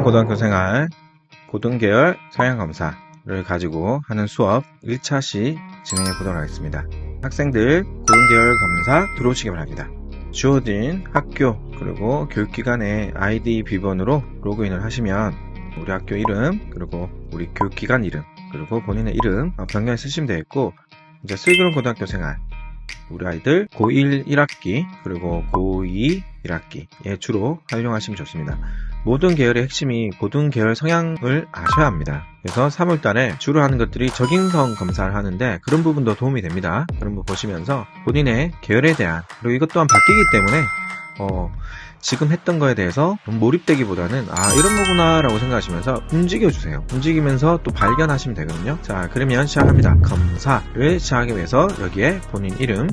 슬기로운 고등학교 생활 고등계열 성향검사를 가지고 하는 수업 1차시 진행해 보도록 하겠습니다. 학생들 고등계열 검사 들어오시기 바랍니다. 주어진 학교 그리고 교육기관의 아이디 비번으로 로그인을 하시면 우리 학교 이름 그리고 우리 교육기관 이름 그리고 본인의 이름 변경해 쓰시면 되겠고, 이제 슬기로운 고등학교 생활 우리 아이들 고1 1학기 그리고 고2 1학기에 주로 활용하시면 좋습니다. 모든 계열의 핵심이 고등계열 성향을 아셔야 합니다. 그래서 3월달에 주로 하는 것들이 적인성 검사를 하는데 그런 부분도 도움이 됩니다. 그런 부분 보시면서 본인의 계열에 대한, 그리고 이것 또한 바뀌기 때문에 지금 했던 거에 대해서 몰입되기보다는 이런 거구나 라고 생각하시면서 움직여주세요. 움직이면서 또 발견하시면 되거든요. 자, 그러면 시작합니다. 검사를 시작하기 위해서 여기에 본인 이름,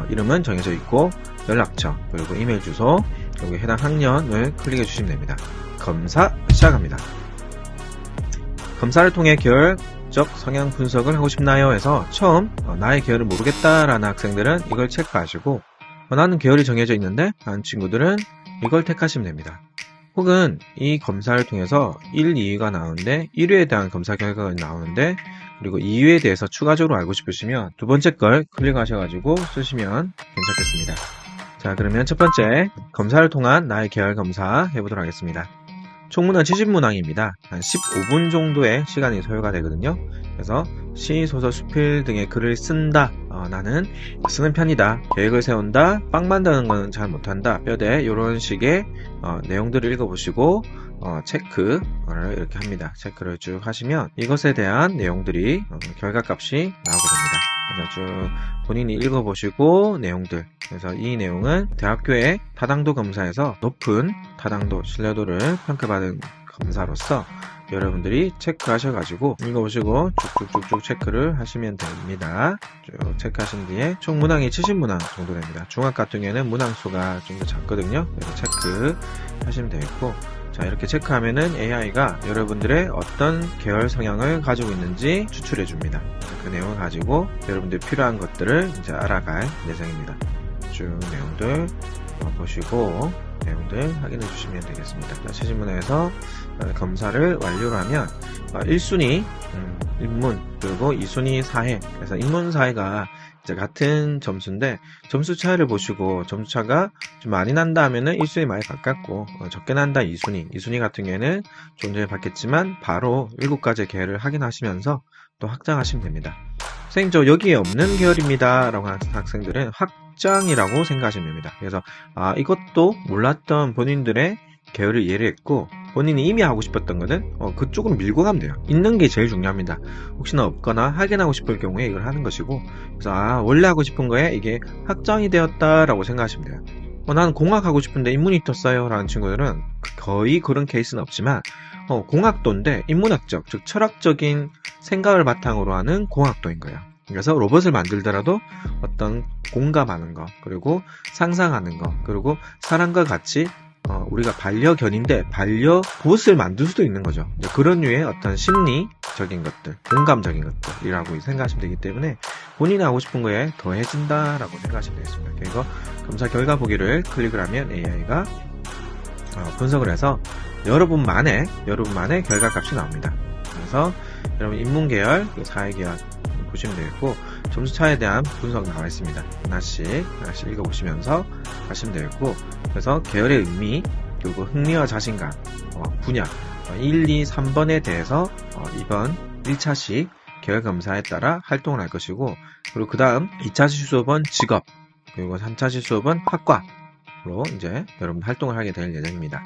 이름은 정해져 있고 연락처 그리고 이메일 주소 여기 해당 학년을 클릭해 주시면 됩니다. 검사 시작합니다. 검사를 통해 계열적 성향 분석을 하고 싶나요? 해서 처음 나의 계열을 모르겠다라는 학생들은 이걸 체크하시고, 나는 계열이 정해져 있는데 하는 친구들은 이걸 택하시면 됩니다. 혹은 이 검사를 통해서 1, 2위가 나오는데 1위에 대한 검사 결과가 나오는데 그리고 2위에 대해서 추가적으로 알고 싶으시면 두 번째 걸 클릭하셔가지고 쓰시면 괜찮겠습니다. 자, 그러면 첫 번째 검사를 통한 나의 계열 검사 해보도록 하겠습니다. 총 문항 70문항입니다. 한 15분 정도의 시간이 소요가 되거든요. 그래서 시, 소설, 수필 등의 글을 쓴다. 나는 쓰는 편이다. 계획을 세운다. 빵 만드는 건 잘 못한다. 뼈대 이런 식의 내용들을 읽어보시고 체크를 이렇게 합니다. 체크를 쭉 하시면 이것에 대한 내용들이 결과값이 나오게 됩니다. 그래서 쭉 본인이 읽어보시고 내용들, 그래서 이 내용은 대학교의 타당도 검사에서 높은 타당도, 신뢰도를 평가받은 검사로서 여러분들이 체크하셔가지고 읽어보시고 쭉쭉쭉쭉 체크를 하시면 됩니다. 쭉 체크하신 뒤에 총 문항이 70문항 정도 됩니다. 중학 같은 경우에는 문항수가 좀 더 작거든요. 그래서 체크하시면 되겠고, 자, 이렇게 체크하면은 AI가 여러분들의 어떤 계열 성향을 가지고 있는지 추출해 줍니다. 그 내용을 가지고 여러분들이 필요한 것들을 이제 알아갈 예정입니다. 쭉 내용들 보시고 내용들 확인해 주시면 되겠습니다. 자, 70문항에서 검사를 완료를 하면 1순위 인문 그리고 2순위 사회, 그래서 인문 사회가 이제 같은 점수인데 점수 차이를 보시고 점수 차가 좀 많이 난다 하면은 1순위 많이 가깝고 적게 난다 2순위 같은 경우에는 좀 전에 봤겠지만 바로 7가지 계열을 확인하시면서 또 확장하시면 됩니다. 선생님, 저 여기에 없는 계열입니다 라고 하는 학생들은 확장이라고 생각하시면 됩니다. 그래서 이것도 몰랐던 본인들의 계열을 이해했고 본인이 이미 하고 싶었던 거는 그쪽으로 밀고 가면 돼요. 있는 게 제일 중요합니다. 혹시나 없거나 확인하고 싶을 경우에 이걸 하는 것이고, 그래서 원래 하고 싶은 거에 이게 확장이 되었다라고 생각하시면 돼요. 나는 공학 하고 싶은데 인문이 떴어요 라는 친구들은 거의 그런 케이스는 없지만 공학도인데 인문학적, 즉 철학적인 생각을 바탕으로 하는 공학도인 거예요. 그래서 로봇을 만들더라도 어떤 공감하는 거, 그리고 상상하는 거, 그리고 사람과 같이 우리가 반려견인데 반려봇을 만들 수도 있는 거죠. 그런 류의 어떤 심리적인 것들, 공감적인 것들이라고 생각하시면 되기 때문에 본인이 하고 싶은 거에 더해진다라고 생각하시면 되겠습니다. 그래서 검사 결과 보기를 클릭을 하면 AI가 분석을 해서 여러분만의 결과값이 나옵니다. 그래서 여러분 인문계열, 사회계열 보시면 되겠고, 점수 차에 대한 분석 나와 있습니다. 하나씩 읽어보시면서 하시면 되겠고, 그래서 계열의 의미, 그리고 흥미와 자신감, 분야 1, 2, 3번에 대해서 이번 1차식 계열 검사에 따라 활동을 할 것이고, 그리고 그 다음 2차식 수업은 직업, 그리고 3차식 수업은 학과로 이제 여러분 활동을 하게 될 예정입니다.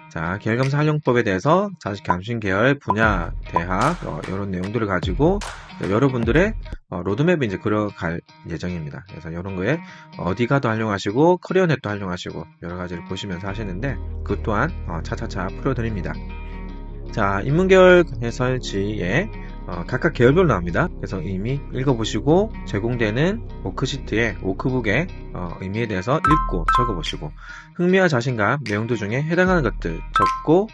자, 계열검사 활용법에 대해서 자식 감신 계열, 분야, 대학 이런 내용들을 가지고 여러분들의 로드맵을 이제 그려갈 예정입니다. 그래서 이런 거에 어디 가도 활용하시고 커리어넷도 활용하시고 여러 가지를 보시면서 하시는데 그 또한 차차차 풀어드립니다. 자, 인문계열 해설지에 각각 계열별로 나옵니다. 그래서 이미 읽어보시고 제공되는 워크북의 의미에 대해서 읽고 적어보시고 흥미와 자신감 내용들 중에 해당하는 것들 적고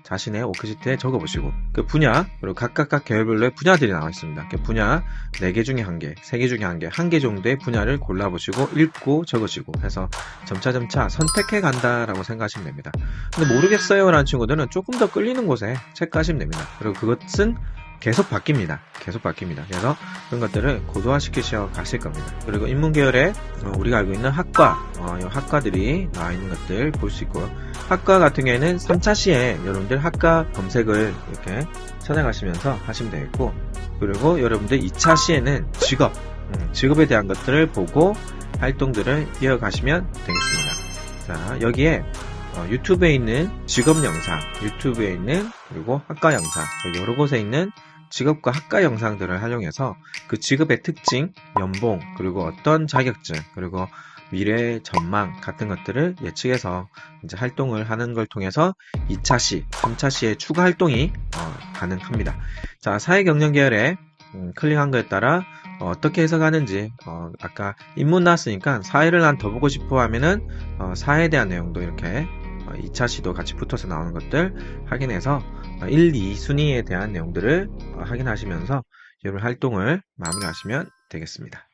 자신의 워크시트에 적어보시고 그 분야 그리고 각각 계열별로의 분야들이 나와 있습니다. 그 분야 4개 중에 1개, 3개 중에 1개, 1개 정도의 분야를 골라보시고 읽고 적으시고 해서 점차 선택해 간다라고 생각하시면 됩니다. 근데 모르겠어요 라는 친구들은 조금 더 끌리는 곳에 체크하시면 됩니다. 그리고 그것은 계속 바뀝니다. 그래서 그런 것들을 고도화시키셔 가실 겁니다. 그리고 인문계열에 우리가 알고 있는 학과, 이 학과들이 나와 있는 것들 볼 수 있고요. 학과 같은 경우에는 3차 시에 여러분들 학과 검색을 이렇게 찾아가시면서 하시면 되겠고, 그리고 여러분들 2차 시에는 직업에 대한 것들을 보고 활동들을 이어가시면 되겠습니다. 자, 여기에 유튜브에 있는 직업 영상, 유튜브에 있는 그리고 학과 영상, 여러 곳에 있는 직업과 학과 영상들을 활용해서 그 직업의 특징, 연봉, 그리고 어떤 자격증, 그리고 미래 전망 같은 것들을 예측해서 이제 활동을 하는 걸 통해서 2차 시, 3차 시의 추가 활동이 가능합니다. 자, 사회경영 계열에 클릭한 거에 따라 어떻게 해석하는지 아까 인문 나왔으니까 사회를 난 더 보고 싶어 하면은 사회에 대한 내용도 이렇게 2차 시도 같이 붙어서 나오는 것들 확인해서 1, 2 순위에 대한 내용들을 확인하시면서 여러분 활동을 마무리하시면 되겠습니다.